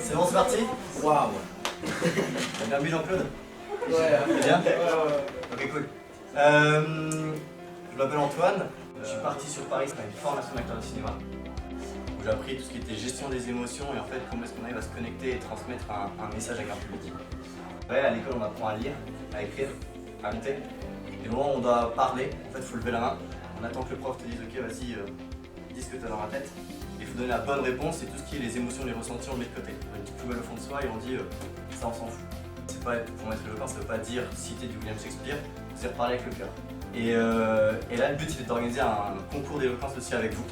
C'est bon, c'est parti. Waouh. T'as bien vu Jean-Claude? Ouais. C'est bien? Ok, cool. Je m'appelle Antoine. Je suis parti sur Paris pour une formation d'acteur de cinéma où j'ai appris tout ce qui était gestion des émotions et en fait comment est-ce qu'on arrive à se connecter et transmettre un message avec un public. Ouais, à l'école on apprend à lire, à écrire, à compter. Et au moment où on doit parler, en fait il faut lever la main. On attend que le prof te dise ok vas-y, dis ce que tu as dans la tête. Il faut donner la bonne réponse et tout ce qui est les émotions, les ressentis on le met de côté. On a une petite poubelle au fond de soi et on dit ça on s'en fout. C'est pas pour être éloquent, ça veut pas dire citer du William Shakespeare, c'est parler avec le cœur. Et là le but c'est d'organiser un concours d'éloquence aussi avec vous.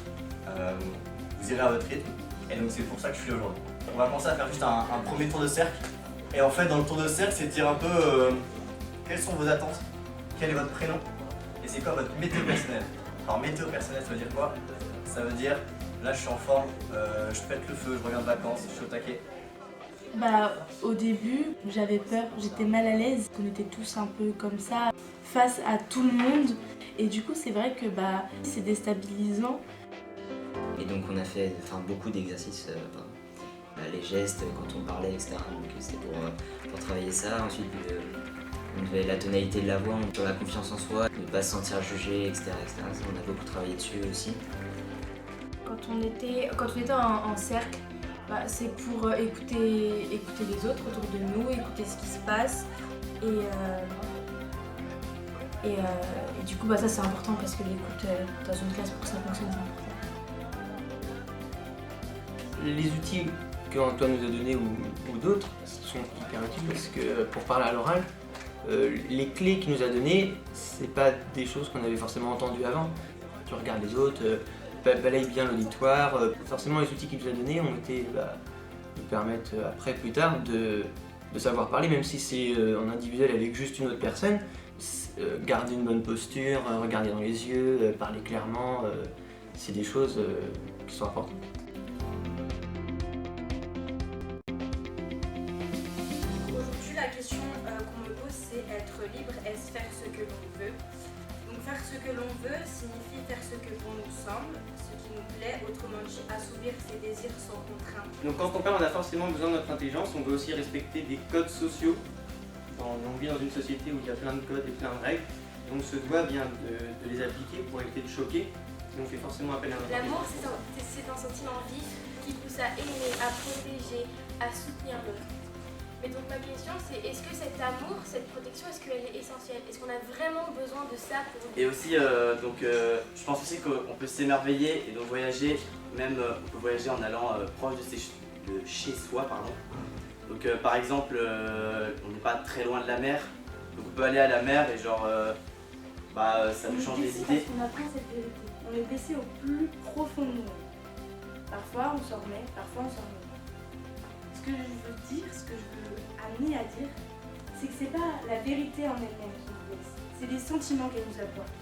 Vous irez à votre rythme et donc c'est pour ça que je suis là aujourd'hui. On va commencer à faire juste un premier tour de cercle. Et en fait dans le tour de cercle c'est de dire un peu quelles sont vos attentes, quel est votre prénom et c'est quoi votre météo personnelle. Alors météo personnelle ça veut dire quoi? Ça veut dire là je suis en forme, je pète le feu, je reviens de vacances, je suis au taquet. Bah, au début, j'avais peur, j'étais mal à l'aise. On était tous un peu comme ça, face à tout le monde. Et du coup, c'est vrai que c'est déstabilisant. Et donc on a fait beaucoup d'exercices, les gestes quand on parlait, etc. Donc c'était pour travailler ça. Ensuite, on devait la tonalité de la voix, sur la confiance en soi, ne pas se sentir jugé, etc., etc. Ça, on a beaucoup travaillé dessus aussi. Quand on était en cercle, c'est pour écouter les autres autour de nous, écouter ce qui se passe. Et du coup, ça c'est important parce que l'écoute dans une classe pour que ça fonctionne, c'est important. Les outils qu'Antoine nous a donnés ou d'autres sont hyper utiles parce que pour parler à l'oral, les clés qu'il nous a données, c'est pas des choses qu'on avait forcément entendues avant. Tu regardes les autres, balaye bien l'auditoire. Forcément, les outils qu'il nous a donnés ont été nous permettent après, plus tard, de savoir parler, même si c'est en individuel avec juste une autre personne. Garder une bonne posture, regarder dans les yeux, parler clairement, c'est des choses qui sont importantes. Aujourd'hui, la question qu'on me pose, c'est être libre, est-ce faire ce que l'on veut? Donc faire ce que l'on veut signifie faire ce que bon nous semble, ce qui nous plaît, autrement dit assouvir ses désirs sans contrainte. Donc quand on parle, on a forcément besoin de notre intelligence, on veut aussi respecter des codes sociaux. On vit dans une société où il y a plein de codes et plein de règles, et on se doit bien de les appliquer pour éviter de choquer, et on fait forcément appel à notre L'amour, intelligence. c'est un sentiment vif qui pousse à aimer, à protéger, à soutenir l'autre. Mais donc ma question c'est, est-ce que cet amour, cette protection, est-ce qu'elle est essentielle? Est-ce qu'on a vraiment besoin de ça pour... Et aussi, je pense aussi qu'on peut s'émerveiller et donc voyager, même on peut voyager en allant proche de chez soi, pardon. Donc par exemple, on n'est pas très loin de la mer, donc on peut aller à la mer et genre, ça nous change les idées. On apprend cette vérité. On est blessé au plus profond de nous. Parfois on s'en remet, parfois on s'en remet. Ce que je veux dire, ce que je veux amener à dire, c'est que c'est pas la vérité en elle-même qui nous blesse, c'est les sentiments qu'elle nous apporte.